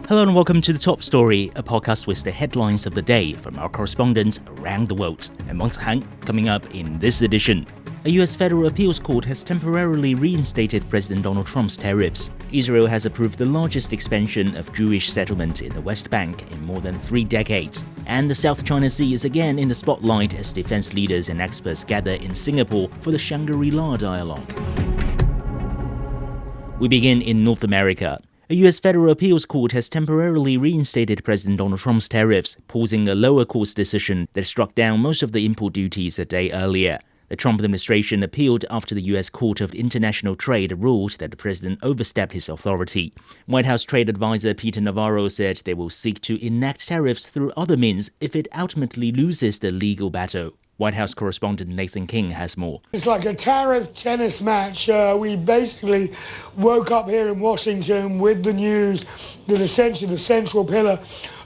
Hello and welcome to The Top Story, a podcast with the headlines of the day from our correspondents around the world. I'm Wang Han, coming up in this edition. A U.S. federal appeals court has temporarily reinstated President Donald Trump's tariffs. Israel has approved the largest expansion of Jewish settlement in the West Bank in more than 3 decades. And the South China Sea is again in the spotlight as defense leaders and experts gather in Singapore for the Shangri-La Dialogue. We begin in North America. A U.S. federal appeals court has temporarily reinstated President Donald Trump's tariffs, pausing a lower court's decision that struck down most of the import duties a day earlier. The Trump administration appealed after the U.S. Court of International Trade ruled that the president overstepped his authority. White House trade advisor Peter Navarro said they will seek to enact tariffs through other means if it ultimately loses the legal battle. White House correspondent Nathan King has more. It's like a tariff tennis match. We basically woke up here in Washington with the news that essentially the central pillar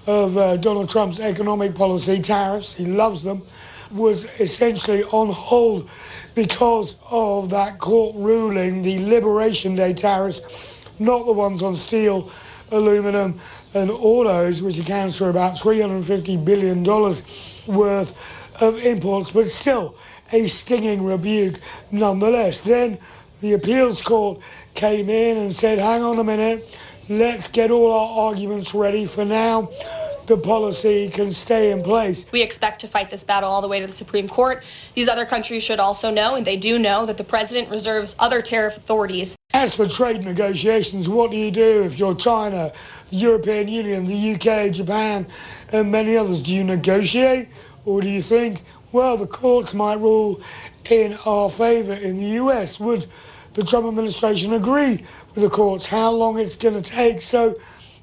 of Donald Trump's economic policy, tariffs, he loves them, was essentially on hold because of that court ruling, the Liberation Day tariffs, not the ones on steel, aluminum and autos, which accounts for about $350 billion worth of imports, but still a stinging rebuke nonetheless. Then the appeals court came in and said, hang on a minute, let's get all our arguments ready. For now, the policy can stay in place. We expect to fight this battle all the way to the Supreme Court. These other countries should also know, and they do know, that the president reserves other tariff authorities. As for trade negotiations, what do you do if you're China, the European Union, the UK, Japan, and many others? Do you negotiate? Or do you think, well, the courts might rule in our favor in the US? Would the Trump administration agree with the courts how long it's going to take? So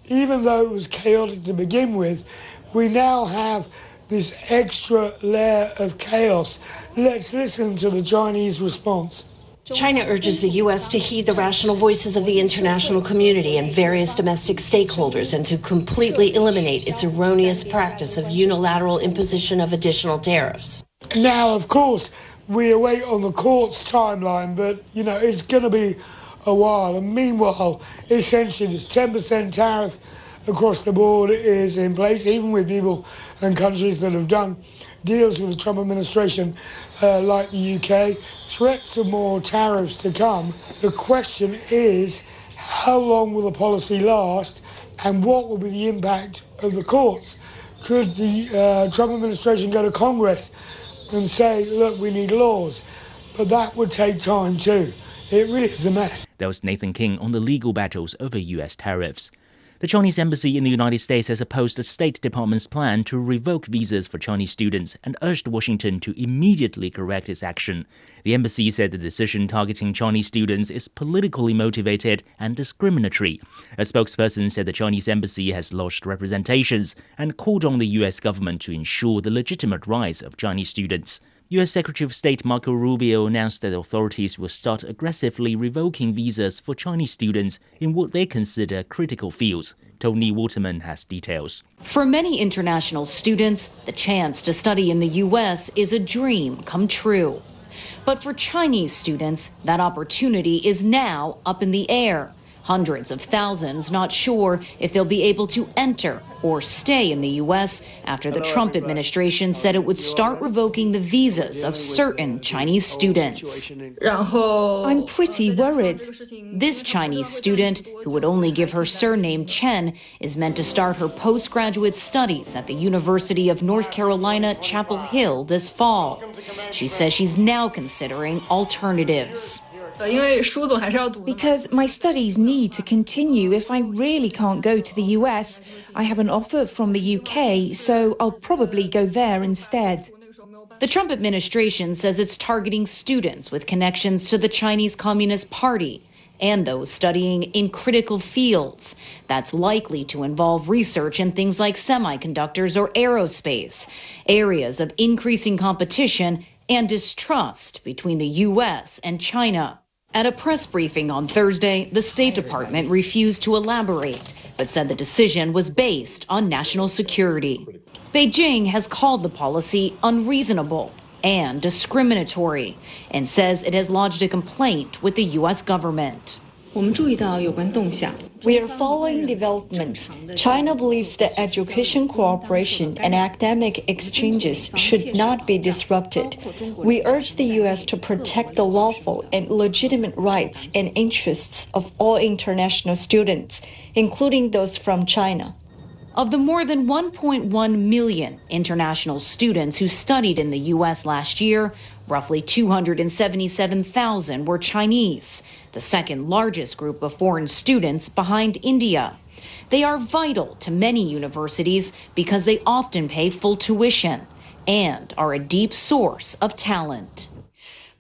even though it was chaotic to begin with, we now have this extra layer of chaos. Let's listen to the Chinese response. China urges the U.S. to heed the rational voices of the international community and various domestic stakeholders and to completely eliminate its erroneous practice of unilateral imposition of additional tariffs. Now, of course, we await on the court's timeline, but, it's going to be a while. And meanwhile, essentially, this 10% tariff across the board is in place, even with people and countries that have done deals with the Trump administration, like the UK. Threats of more tariffs to come. The question is, how long will the policy last, and what will be the impact of the courts? Could the Trump administration go to Congress and say, look, we need laws? But that would take time too. It really is a mess. That was Nathan King on the legal battles over U.S. tariffs. The Chinese embassy in the United States has opposed the State Department's plan to revoke visas for Chinese students and urged Washington to immediately correct its action. The embassy said the decision targeting Chinese students is politically motivated and discriminatory. A spokesperson said the Chinese embassy has lodged representations and called on the U.S. government to ensure the legitimate rights of Chinese students. U.S. Secretary of State Marco Rubio announced that authorities will start aggressively revoking visas for Chinese students in what they consider critical fields. Tony Waterman has details. For many international students, the chance to study in the U.S. is a dream come true. But for Chinese students, that opportunity is now up in the air. Hundreds of thousands not sure if they'll be able to enter or stay in the U.S. after the Trump administration said it would start revoking the visas of certain Chinese students. I'm pretty worried. This Chinese student, who would only give her surname Chen, is meant to start her postgraduate studies at the University of North Carolina, Chapel Hill this fall. She says she's now considering alternatives. Because my studies need to continue if I really can't go to the US. I have an offer from the UK, so I'll probably go there instead. The Trump administration says it's targeting students with connections to the Chinese Communist Party and those studying in critical fields. That's likely to involve research in things like semiconductors or aerospace, areas of increasing competition and distrust between the U.S. and China. At a press briefing on Thursday, the State Department refused to elaborate, but said the decision was based on national security. Beijing has called the policy unreasonable and discriminatory and says it has lodged a complaint with the U.S. government. We are following developments. China believes that education cooperation and academic exchanges should not be disrupted. We urge the U.S. to protect the lawful and legitimate rights and interests of all international students, including those from China. Of the more than 1.1 million international students who studied in the U.S. last year, roughly 277,000 were Chinese, the second largest group of foreign students behind India. They are vital to many universities because they often pay full tuition and are a deep source of talent.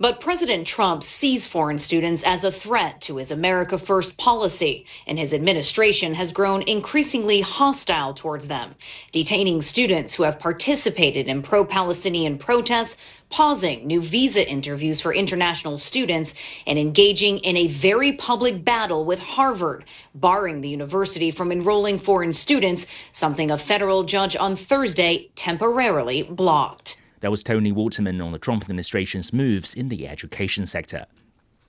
But President Trump sees foreign students as a threat to his America First policy, and his administration has grown increasingly hostile towards them, detaining students who have participated in pro-Palestinian protests, pausing new visa interviews for international students, and engaging in a very public battle with Harvard, barring the university from enrolling foreign students, something a federal judge on Thursday temporarily blocked. That was Tony Waterman on the Trump administration's moves in the education sector.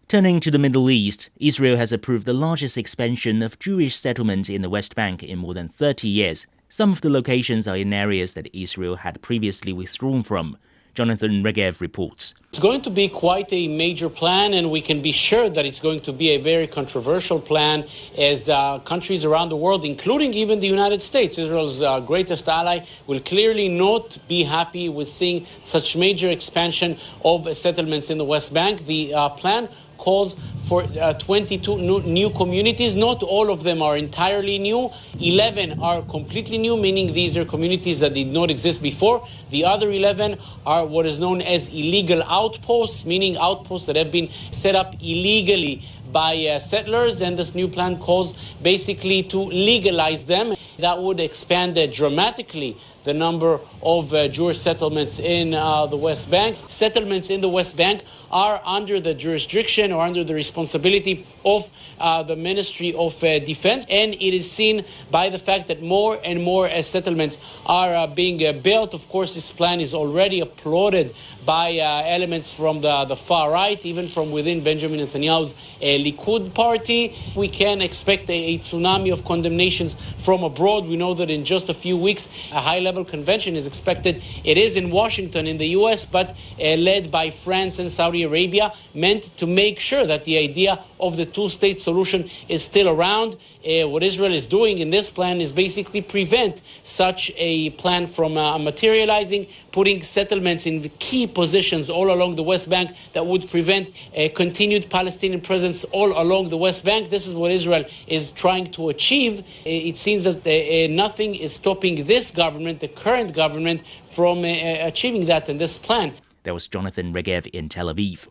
Turning to the Middle East, Israel has approved the largest expansion of Jewish settlement in the West Bank in more than 30 years. Some of the locations are in areas that Israel had previously withdrawn from. Jonathan Regev reports. It's going to be quite a major plan, and we can be sure that it's going to be a very controversial plan as countries around the world, including even the United States, Israel's greatest ally, will clearly not be happy with seeing such major expansion of settlements in the West Bank. The plan calls for 22 new communities. Not all of them are entirely new. 11 are completely new, meaning these are communities that did not exist before. The other 11 are what is known as illegal outposts, meaning outposts that have been set up illegally by settlers, and this new plan calls basically to legalize them. That would expand dramatically the number of Jewish settlements in the West Bank. Settlements in the West Bank are under the jurisdiction or under the responsibility of the Ministry of Defense, and it is seen by the fact that more and more settlements are being built. Of course, this plan is already applauded by elements from the far right, even from within Benjamin Netanyahu's Likud party. We can expect a tsunami of condemnations from abroad. We know that in just a few weeks, a high-level convention is expected. It is in Washington in the U.S., but led by France and Saudi Arabia, meant to make sure that the idea of the two-state solution is still around. What Israel is doing in this plan is basically prevent such a plan from materializing, putting settlements in key positions all along the West Bank that would prevent a continued Palestinian presence all along the West Bank. This is what Israel is trying to achieve. It seems that nothing is stopping this government, the current government, from achieving that in this plan. That was Jonathan Regev in Tel Aviv.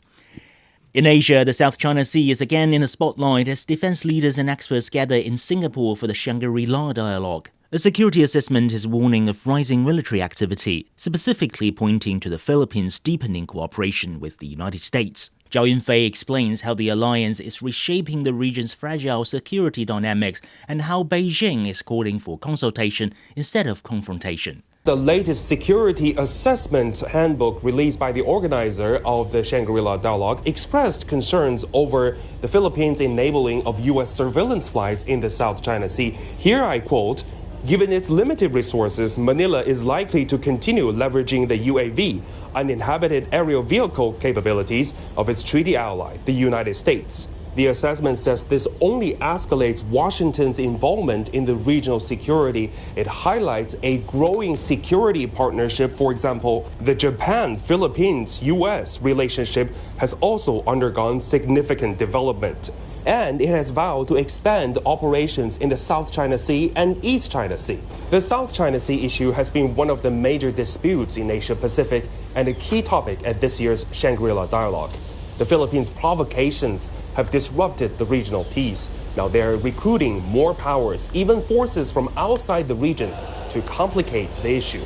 In Asia, the South China Sea is again in the spotlight as defense leaders and experts gather in Singapore for the Shangri-La Dialogue. A security assessment is warning of rising military activity, specifically pointing to the Philippines' deepening cooperation with the United States. Zhao Yunfei explains how the alliance is reshaping the region's fragile security dynamics and how Beijing is calling for consultation instead of confrontation. The latest security assessment handbook released by the organizer of the Shangri-La Dialogue expressed concerns over the Philippines' enabling of U.S. surveillance flights in the South China Sea. Here I quote, "Given its limited resources, Manila is likely to continue leveraging the UAV, uninhabited aerial vehicle capabilities of its treaty ally, the United States." The assessment says this only escalates Washington's involvement in the regional security. It highlights a growing security partnership. For example, the Japan-Philippines-U.S. relationship has also undergone significant development. And it has vowed to expand operations in the South China Sea and East China Sea. The South China Sea issue has been one of the major disputes in Asia-Pacific and a key topic at this year's Shangri-La Dialogue. The Philippines' provocations have disrupted the regional peace. Now they're recruiting more powers, even forces from outside the region, to complicate the issue.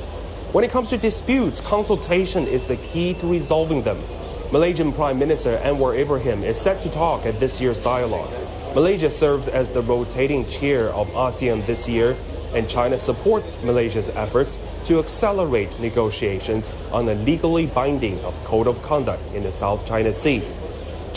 When it comes to disputes, consultation is the key to resolving them. Malaysian Prime Minister Anwar Ibrahim is set to talk at this year's dialogue. Malaysia serves as the rotating chair of ASEAN this year, and China supports Malaysia's efforts to accelerate negotiations on a legally binding code of conduct in the South China Sea.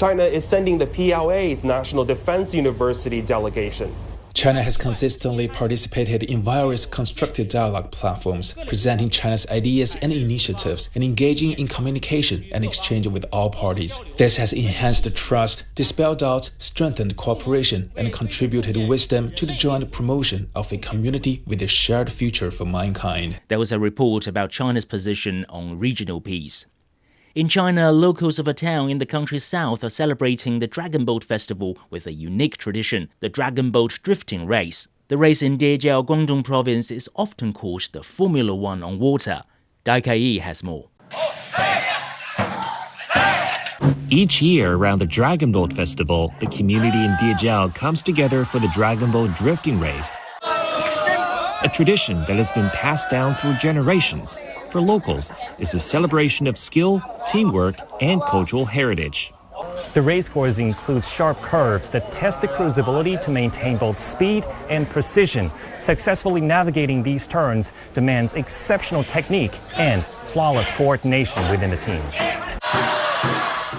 China is sending the PLA's National Defense University delegation. China has consistently participated in various constructive dialogue platforms, presenting China's ideas and initiatives and engaging in communication and exchange with all parties. This has enhanced the trust, dispelled doubts, strengthened cooperation, and contributed wisdom to the joint promotion of a community with a shared future for mankind. There was a report about China's position on regional peace. In China, locals of a town in the country's south are celebrating the Dragon Boat Festival with a unique tradition, the Dragon Boat Drifting Race. The race in Dejiao, Guangdong Province is often called the Formula One on water. Dai Kai has more. Each year around the Dragon Boat Festival, the community in Dejiao comes together for the Dragon Boat Drifting Race, a tradition that has been passed down through generations. For locals, it's a celebration of skill, teamwork, and cultural heritage. The race course includes sharp curves that test the crew's ability to maintain both speed and precision. Successfully navigating these turns demands exceptional technique and flawless coordination within the team.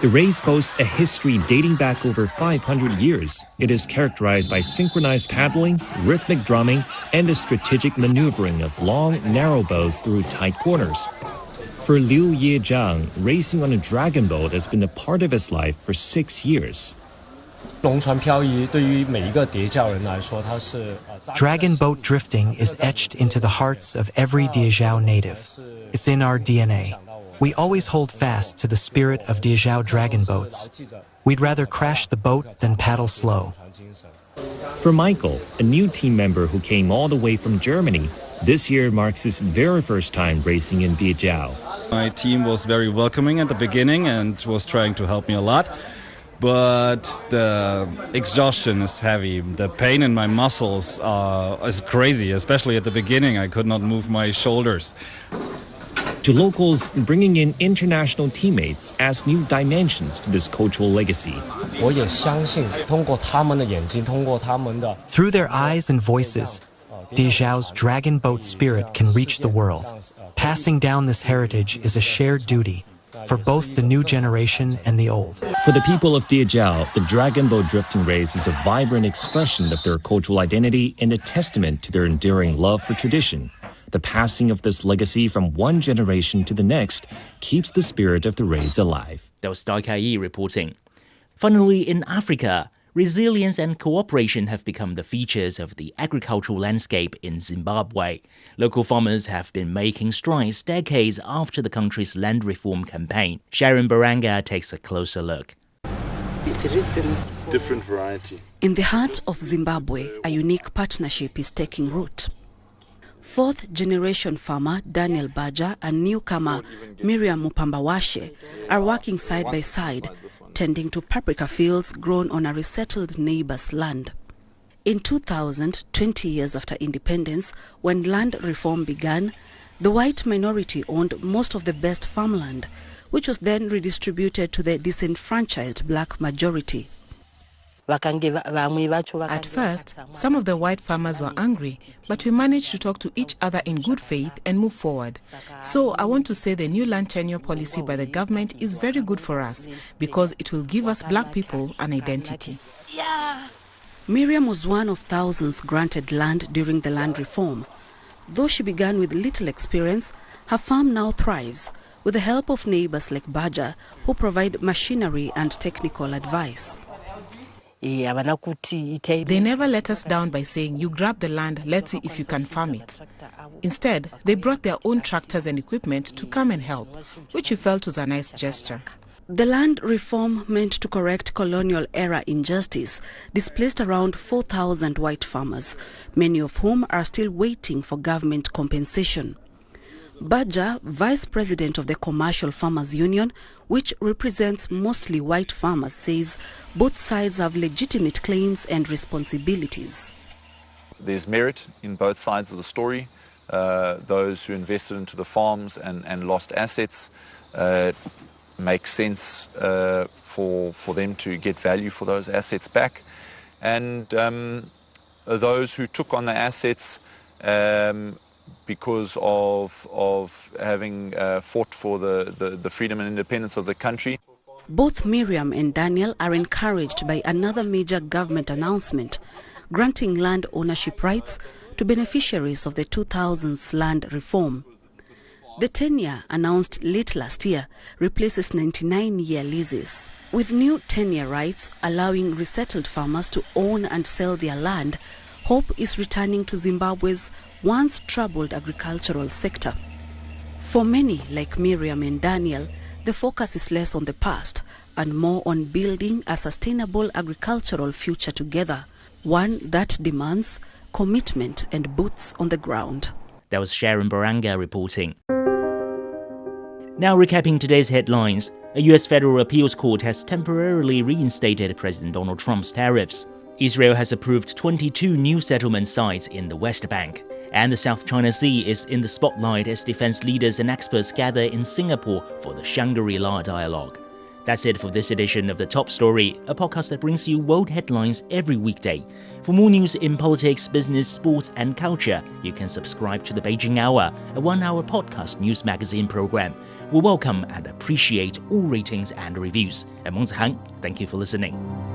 The race boasts a history dating back over 500 years. It is characterized by synchronized paddling, rhythmic drumming, and the strategic maneuvering of long, narrow boats through tight corners. For Liu Yezhang, racing on a dragon boat has been a part of his life for 6 years. Dragon boat drifting is etched into the hearts of every Dejiao native. It's in our DNA. We always hold fast to the spirit of Dejiao dragon boats. We'd rather crash the boat than paddle slow. For Michael, a new team member who came all the way from Germany, this year marks his very first time racing in Dejiao. My team was very welcoming at the beginning and was trying to help me a lot. But the exhaustion is heavy. The pain in my muscles is crazy, especially at the beginning. I could not move my shoulders. To locals, bringing in international teammates adds new dimensions to this cultural legacy. Through their eyes and voices, Dejiao's dragon boat spirit can reach the world. Passing down this heritage is a shared duty for both the new generation and the old. For the people of Dejiao, the Dragon Boat Drifting Race is a vibrant expression of their cultural identity and a testament to their enduring love for tradition. The passing of this legacy from one generation to the next keeps the spirit of the race alive. That was Dai Kai reporting. Finally, in Africa, resilience and cooperation have become the features of the agricultural landscape in Zimbabwe. Local farmers have been making strides decades after the country's land reform campaign. Sharon Baranga takes a closer look. Different variety. In the heart of Zimbabwe, a unique partnership is taking root. Fourth-generation farmer Daniel Baja and newcomer Miriam Mupambawashe are working side by side, tending to paprika fields grown on a resettled neighbor's land. In 2000, 20 years after independence, when land reform began, the white minority owned most of the best farmland, which was then redistributed to the disenfranchised black majority. At first, some of the white farmers were angry, but we managed to talk to each other in good faith and move forward. So I want to say the new land tenure policy by the government is very good for us because it will give us black people an identity. Miriam was one of thousands granted land during the land reform. Though she began with little experience, her farm now thrives with the help of neighbors like Baja, who provide machinery and technical advice. They never let us down by saying, you grab the land, let's see if you can farm it. Instead, they brought their own tractors and equipment to come and help, which we felt was a nice gesture. The land reform meant to correct colonial-era injustice displaced around 4,000 white farmers, many of whom are still waiting for government compensation. Baja, vice president of the Commercial Farmers Union, which represents mostly white farmers, says both sides have legitimate claims and responsibilities. There's merit in both sides of the story. Those who invested into the farms and lost assets make sense for them to get value for those assets back. And those who took on the assets because of having fought for the freedom and independence of the country. Both Miriam and Daniel are encouraged by another major government announcement, granting land ownership rights to beneficiaries of the 2000s land reform. The 10-year announced late last year replaces 99-year leases. With new 10-year rights allowing resettled farmers to own and sell their land, hope is returning to Zimbabwe's once troubled agricultural sector. For many, like Miriam and Daniel, the focus is less on the past and more on building a sustainable agricultural future together, one that demands commitment and boots on the ground. That was Sharon Baranga reporting. Now recapping today's headlines, a U.S. federal appeals court has temporarily reinstated President Donald Trump's tariffs. Israel has approved 22 new settlement sites in the West Bank. And the South China Sea is in the spotlight as defense leaders and experts gather in Singapore for the Shangri-La Dialogue. That's it for this edition of The Top Story, a podcast that brings you world headlines every weekday. For more news in politics, business, sports and culture, you can subscribe to the Beijing Hour, a one-hour podcast news magazine program. We welcome and appreciate all ratings and reviews. I'm Meng Han. Thank you for listening.